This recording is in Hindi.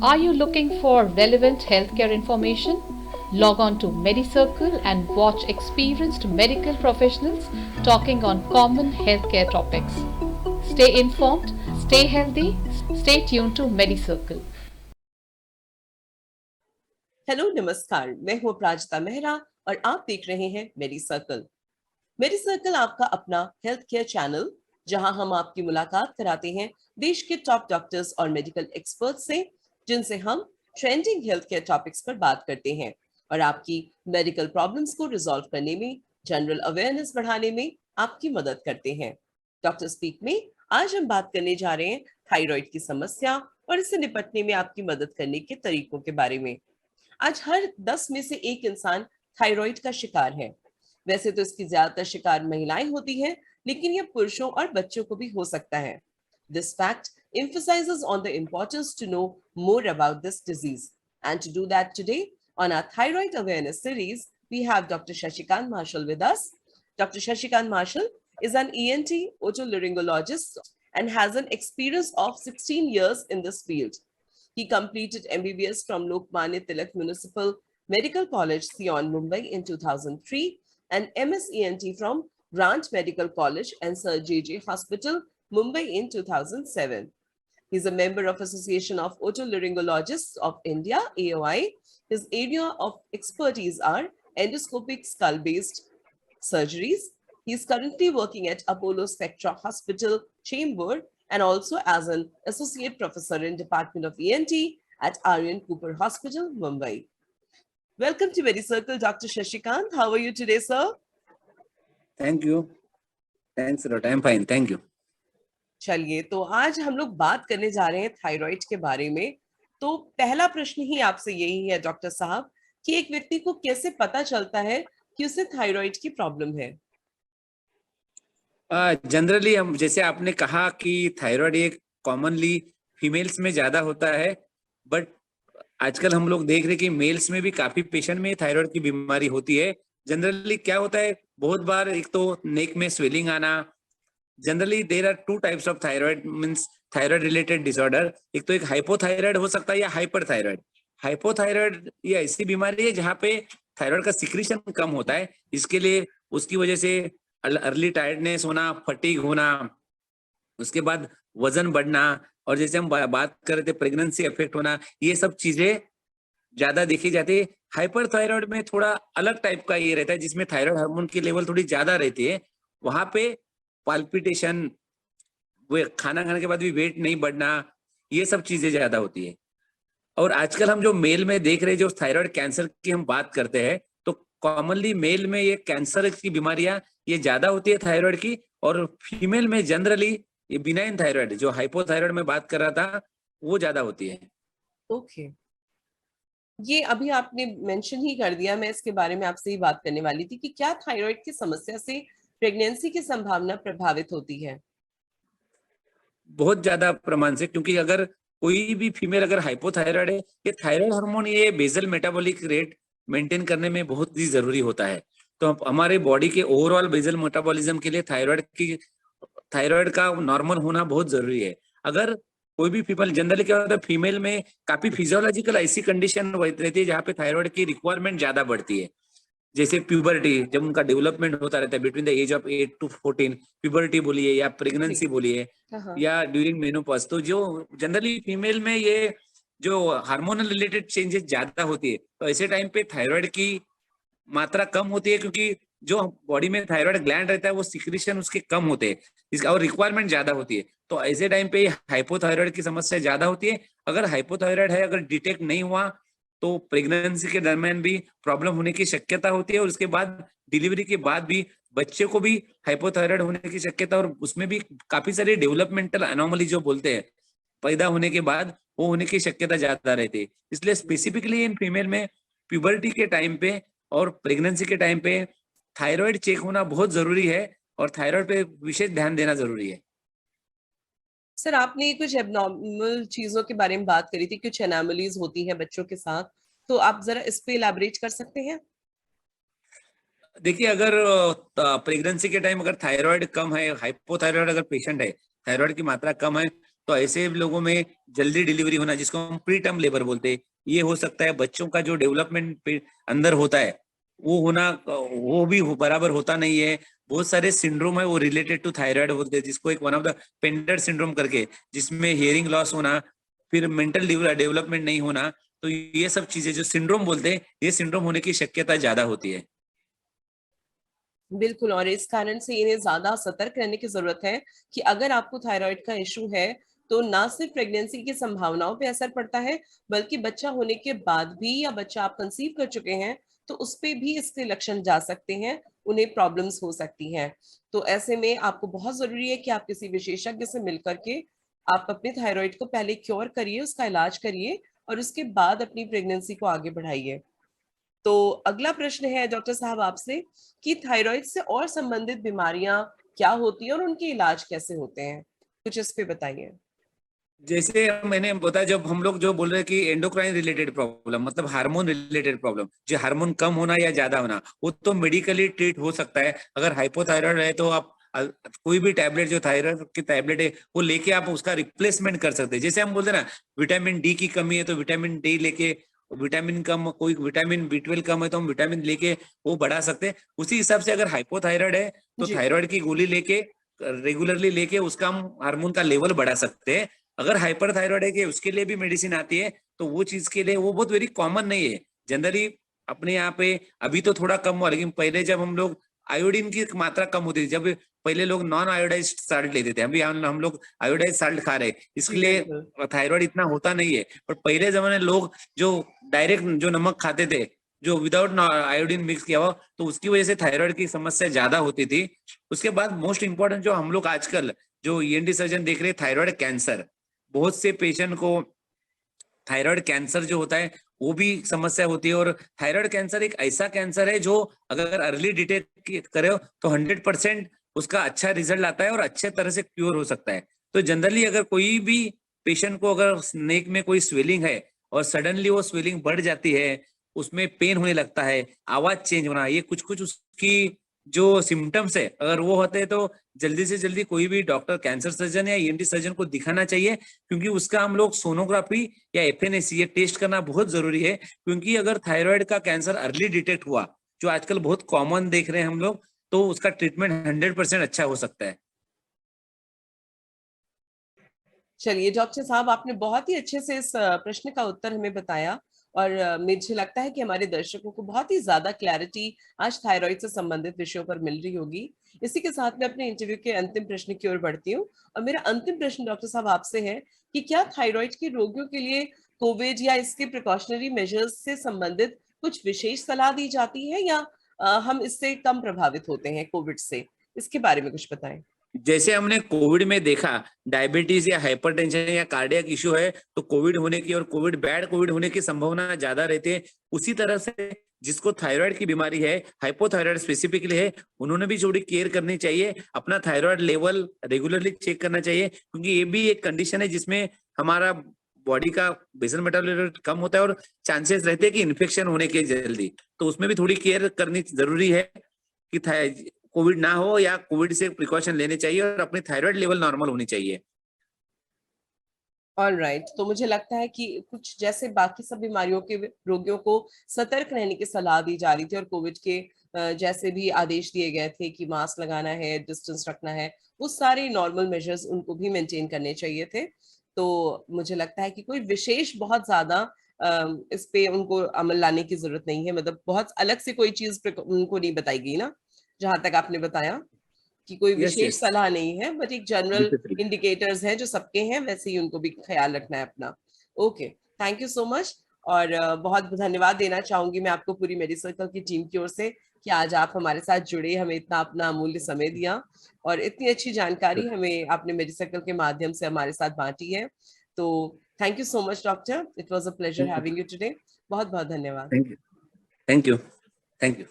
Are you looking for relevant healthcare information? Log on to MediCircle and watch experienced medical professionals talking on common healthcare topics. Stay informed, stay healthy, stay tuned to MediCircle. Hello नमस्कार, मैं हूं प्राजता मेहरा और आप देख रहे हैं मेडी सर्कल। मेडी सर्कल आपका अपना हेल्थ केयर चैनल, जहां हम आपकी मुलाकात कराते हैं देश के टॉप डॉक्टर्स और मेडिकल एक्सपर्ट्स से, जिनसे हम ट्रेंडिंग हेल्थ केयर टॉपिक्स पर बात करते हैं और आपकी मेडिकल प्रॉब्लम्स को रिजॉल्व करने में, जनरल अवेयरनेस बढ़ाने में आपकी मदद करते हैं। डॉक्टर स्पीक में आज हम बात करने जा रहे हैं थायराइड की समस्या और इससे निपटने में आपकी मदद करने के तरीकों के बारे में। आज हर 10 में से एक इंसान थायराइड का शिकार है। वैसे तो इसकी ज्यादातर शिकार महिलाएं होती हैं, लेकिन यह पुरुषों और बच्चों को भी हो सकता है। This fact emphasizes on the importance to know more about this disease. And to do that today, on our thyroid awareness series, we have Dr. Shashikant Marshall with us. Dr. Shashikant Marshall is an ENT otolaryngologist and has an experience of 16 years in this field. He completed MBBS from Lokmanya Tilak Municipal Medical College, Sion, Mumbai in 2003 and MS ENT from Grant Medical College and Sir JJ Hospital, Mumbai in 2007. He's a member of Association of Otolaryngologists of India, AOI. His area of expertise are endoscopic skull-based surgeries. He's currently working at Apollo Spectra Hospital, Chambers, and also as an associate professor in Department of ENT at Aryan Cooper Hospital, Mumbai. Welcome to MediCircle, Dr. Shashikant. How are you today, sir? Thank you. Thanks a lot. I'm fine. Thank you. चलिए, तो आज हम लोग बात करने जा रहे हैं थायराइड के बारे में। तो पहला प्रश्न ही आपसे यही है डॉक्टर साहब कि एक व्यक्ति को कैसे पता चलता है कि उसे थायराइड की प्रॉब्लम है? जनरली हम जैसे आपने कहा कि थायराइड एक कॉमनली फीमेल्स में ज्यादा होता है, बट आजकल हम लोग देख रहे हैं कि मेल्स में भी काफी पेशेंट में थायराइड की बीमारी होती है। जनरली क्या होता है, बहुत बार एक तो नेक में स्वेलिंग आना। Generally there are two types of thyroid, means thyroid related disorder. एक तो एक हाइपोथायराइड हो सकता है या हाइपरथायराइड। हाइपोथायराइड ये ऐसी बीमारी है जहाँ पे थायराइड का सिक्रीशन कम होता है, इसके लिए उसकी वजह से अर्ली टायर्डनेस होना, फटीग होना, उसके बाद वजन बढ़ना, और जैसे हम बात कर रहे थे प्रेगनेंसी इफेक्ट होना, ये सब चीजें ज्यादा देखी जाती है। हाइपरथायराइड में थोड़ा अलग टाइप का ये रहता है, जिसमें थायराइड हार्मोन की लेवल थोड़ी ज्यादा रहती है। वहां पे पाल्पिटेशन, वो खाना खाने के बाद भी वेट नहीं बढ़ना, ये सब चीजें ज्यादा होती है। और आजकल हम जो मेल में देख रहे हैं, जो थायराइड कैंसर की हम बात करते हैं, तो कॉमनली मेल में ये कैंसर की बीमारियां ये ज्यादा होती है थायराइड की, और फीमेल में जनरली ये बिनाइन थायराइड, जो हाइपोथायराइड में बात कर रहा था, वो ज्यादा होती है। ओके, ये अभी आपने मेंशन ही कर दिया, मैं इसके बारे में आपसे ही बात करने वाली थी कि क्या थायराइड की समस्या से प्रेगनेंसी की संभावना प्रभावित होती है? बहुत ज्यादा प्रमाण से, क्योंकि अगर कोई भी फीमेल अगर हाइपोथायराइड है, ये थायराइड हार्मोन ये बेसल मेटाबॉलिक रेट मेंटेन करने में बहुत ही जरूरी होता है। तो हमारे बॉडी के ओवरऑल बेसल मेटाबॉलिज्म के लिए थायराइड का नॉर्मल होना बहुत जरूरी है। अगर कोई भी फीमेल, जनरली क्या होता है, फीमेल में काफी फिजियोलॉजिकल ऐसी कंडीशन रहती है जहाँ पे थायराइड की रिक्वायरमेंट ज्यादा बढ़ती है। जैसे प्यूबर्टी, जब उनका डेवलपमेंट होता रहता है between the age of 8 to 14, puberty बोलिए या प्रेगनेंसी बोलिए या ड्यूरिंग मेनोपॉज, तो जो जनरली फीमेल में ये जो हार्मोनल रिलेटेड चेंजेस ज्यादा होती है, तो ऐसे टाइम पे थायराइड की मात्रा कम होती है, क्योंकि जो बॉडी में थायराइड ग्लैंड रहता है वो सिक्रीशन उसके कम होते हैं, इसका और रिक्वायरमेंट ज्यादा होती है। तो ऐसे टाइम पे हाइपोथायराइड की समस्या ज्यादा होती है। अगर हाइपोथायराइड है, अगर डिटेक्ट नहीं हुआ, तो प्रेगनेंसी के दरमियान भी प्रॉब्लम होने की शक्यता होती है, और उसके बाद डिलीवरी के बाद भी बच्चे को भी हाइपोथायराइड होने की शक्यता, और उसमें भी काफी सारी डेवलपमेंटल एनोमली जो बोलते हैं पैदा होने के बाद, वो होने की शक्यता ज्यादा रहती है। इसलिए स्पेसिफिकली इन फीमेल में प्यूबर्टी के टाइम पे और प्रेगनेंसी के टाइम पे थायराइड चेक होना बहुत जरूरी है, और थायराइड पे विशेष ध्यान देना जरूरी है। सर, आपने कुछ एबनॉर्मल चीजों के बारे में बात करी थी, कुछ एनोमलीज होती हैं बच्चों के साथ, तो आप जरा इस पे इलैबोरेट कर सकते हैं? देखिए, अगर प्रेगनेंसी के टाइम अगर थायराइड कम है, हाइपोथायराइड अगर पेशेंट है, थायराइड की मात्रा कम है, तो ऐसे लोगों में जल्दी डिलीवरी होना, जिसको हम प्री टर्म लेबर बोलते हैं, ये हो सकता है। बच्चों का जो डेवलपमेंट अंदर होता है वो होना, वो भी बराबर होता नहीं है। बहुत सारे सिंड्रोम है वो रिलेटेड टू थायराइड होते हैं, जिसको एक वन ऑफ द पेंडर सिंड्रोम करके, जिसमें हियरिंग लॉस होना, फिर मेंटल डेवलपमेंट नहीं होना। तो ये सब चीजें जो सिंड्रोम बोलते हैं, ये सिंड्रोम होने की शक्यता ज्यादा होती है। बिल्कुल, और इस कारण से इन्हें ज्यादा सतर्क रहने की जरूरत है कि अगर आपको थायराइड का इशू है तो ना सिर्फ प्रेगनेंसी की संभावनाओं पे असर पड़ता है, बल्कि बच्चा होने के बाद भी, या बच्चा आप कंसीव कर चुके हैं तो उस पे भी इसके लक्षण जा सकते हैं, उन्हें प्रॉब्लम्स हो सकती हैं। तो ऐसे में आपको बहुत जरूरी है कि आप किसी विशेषज्ञ से मिलकर के आप अपने थायराइड को पहले क्योर करिए, उसका इलाज करिए, और उसके बाद अपनी प्रेगनेंसी को आगे बढ़ाइए। तो अगला प्रश्न है डॉक्टर साहब आपसे कि थायराइड से और संबंधित बीमारियां क्या होती हैं और उनके इलाज कैसे होते हैं, कुछ इस पे बताइए। जैसे मैंने बताया, जब हम लोग जो बोल रहे हैं कि एंडोक्राइन रिलेटेड प्रॉब्लम, मतलब हार्मोन रिलेटेड प्रॉब्लम, जो हार्मोन कम होना या ज्यादा होना, वो तो मेडिकली ट्रीट हो सकता है। अगर हाइपोथायराइड है तो आप कोई भी टैबलेट, जो थायराइड की टैबलेट है, वो लेके आप उसका रिप्लेसमेंट कर सकते हैं। जैसे हम बोलते हैं ना, विटामिन डी की कमी है तो विटामिन डी लेके, विटामिन कम, कोई विटामिन B12 कम है तो हम विटामिन लेके वो बढ़ा सकते हैं। उसी हिसाब से अगर हाइपोथायराइड है तो जी। थायराइड की गोली लेके, रेगुलरली लेके उसका हम हार्मोन का लेवल बढ़ा सकते हैं। अगर हाइपर थायराइड है कि उसके लिए भी मेडिसिन आती है, तो वो चीज के लिए वो बहुत वेरी कॉमन नहीं है जनरली अपने यहाँ पे। अभी तो थोड़ा कम हुआ, लेकिन पहले जब हम लोग आयोडीन की मात्रा कम होती थी, जब पहले लोग नॉन आयोडाइज्ड साल्ट लेते थे, अभी हम लोग आयोडाइज्ड साल्ट खा रहे हैं, इसके जी लिए बिल्कुल। थायराइड इतना होता नहीं है। पर पहले जमाने लोग जो डायरेक्ट जो नमक खाते थे, जो विदाउट आयोडीन मिक्स किया हुआ, तो उसकी वजह से थायराइड की समस्या ज्यादा होती थी। उसके बाद मोस्ट इंपॉर्टेंट, जो हम लोग आजकल जो ENT सर्जन देख रहे हैं, थायराइड कैंसर, बहुत से पेशेंट को थायराइड कैंसर जो होता है वो भी समस्या होती है। और थायराइड कैंसर एक ऐसा कैंसर है जो अगर अर्ली डिटेक्ट करे तो 100% उसका अच्छा रिजल्ट आता है और अच्छे तरह से क्योर हो सकता है। तो जनरली अगर कोई भी पेशेंट को अगर नेक में कोई स्वेलिंग है और सडनली वो स्वेलिंग बढ़ जाती है, उसमें पेन होने लगता है, आवाज चेंज होना, ये कुछ कुछ उसकी जो सिम्टम्स है, अगर वो होते हैं तो जल्दी से जल्दी कोई भी डॉक्टर, कैंसर सर्जन या ENT सर्जन को दिखाना चाहिए। क्योंकि उसका हम लोग सोनोग्राफी या FNAC ये टेस्ट करना बहुत जरूरी है। क्योंकि अगर थायराइड का कैंसर अर्ली डिटेक्ट हुआ, जो आजकल बहुत कॉमन देख रहे हैं हम लोग, तो उसका ट्रीटमेंट 100% अच्छा हो सकता है। चलिए डॉक्टर साहब, आपने बहुत ही अच्छे से इस प्रश्न का उत्तर हमें बताया, और मुझे लगता है कि हमारे दर्शकों को बहुत ही ज्यादा क्लैरिटी आज थायराइड से संबंधित विषयों पर मिल रही होगी। इसी के साथ मैं अपने इंटरव्यू के अंतिम प्रश्न की ओर बढ़ती हूँ, और मेरा अंतिम प्रश्न डॉक्टर साहब आपसे है कि क्या थायराइड के रोगियों के लिए कोविड या इसके प्रिकॉशनरी मेजर्स से संबंधित कुछ विशेष सलाह दी जाती है, या हम इससे कम प्रभावित होते हैं कोविड से? इसके बारे में कुछ बताएं। जैसे हमने कोविड में देखा, डायबिटीज या हाइपरटेंशन या कार्डियक इश्यू है तो कोविड होने की और बैड कोविड होने की संभावना ज्यादा रहती है। उसी तरह से जिसको थायराइड की बीमारी है, हाइपोथायराइड स्पेसिफिकली है, उन्होंने भी थोड़ी केयर करनी चाहिए, अपना थायराइड लेवल रेगुलरली चेक करना चाहिए। क्योंकि ये भी एक कंडीशन है जिसमें हमारा बॉडी का बेसल मेटाबॉलिज्म कम होता है और चांसेस रहते हैं कि इन्फेक्शन होने के जल्दी। तो उसमें भी थोड़ी केयर करनी जरूरी है कि कोविड ना हो, या कोविड से प्रिकॉशन लेने चाहिए और अपनी थायराइड लेवल नॉर्मल होनी चाहिए। ऑल राइट, तो मुझे लगता है कि कुछ जैसे बाकी सब बीमारियों के रोगियों को सतर्क रहने की सलाह दी जा रही थी, और कोविड के जैसे भी आदेश दिए गए थे कि मास्क लगाना है, डिस्टेंस रखना है, वो सारे नॉर्मल मेजर्स उनको भी मेंटेन करने चाहिए थे। तो मुझे लगता है कि कोई विशेष बहुत ज्यादा इस पे उनको अमल लाने की जरूरत नहीं है, मतलब बहुत अलग से कोई चीज उनको नहीं बताई गई ना, जहां तक आपने बताया कि कोई यस विशेष यस, सलाह नहीं है, बट एक जनरल इंडिकेटर्स हैं जो सबके हैं, वैसे ही उनको भी ख्याल रखना है अपना। Okay, thank you so much. और बहुत धन्यवाद देना चाहूंगी मैं आपको पूरी मेडिसर्कल की टीम की ओर से कि आज आप हमारे साथ जुड़े, हमें इतना अपना अमूल्य समय दिया, और इतनी अच्छी जानकारी हमें आपने मेडिसर्कल के माध्यम से हमारे साथ बांटी है। तो thank you so much doctor, it was a pleasure having you today. बहुत बहुत धन्यवाद। Thank you, thank you, thank you.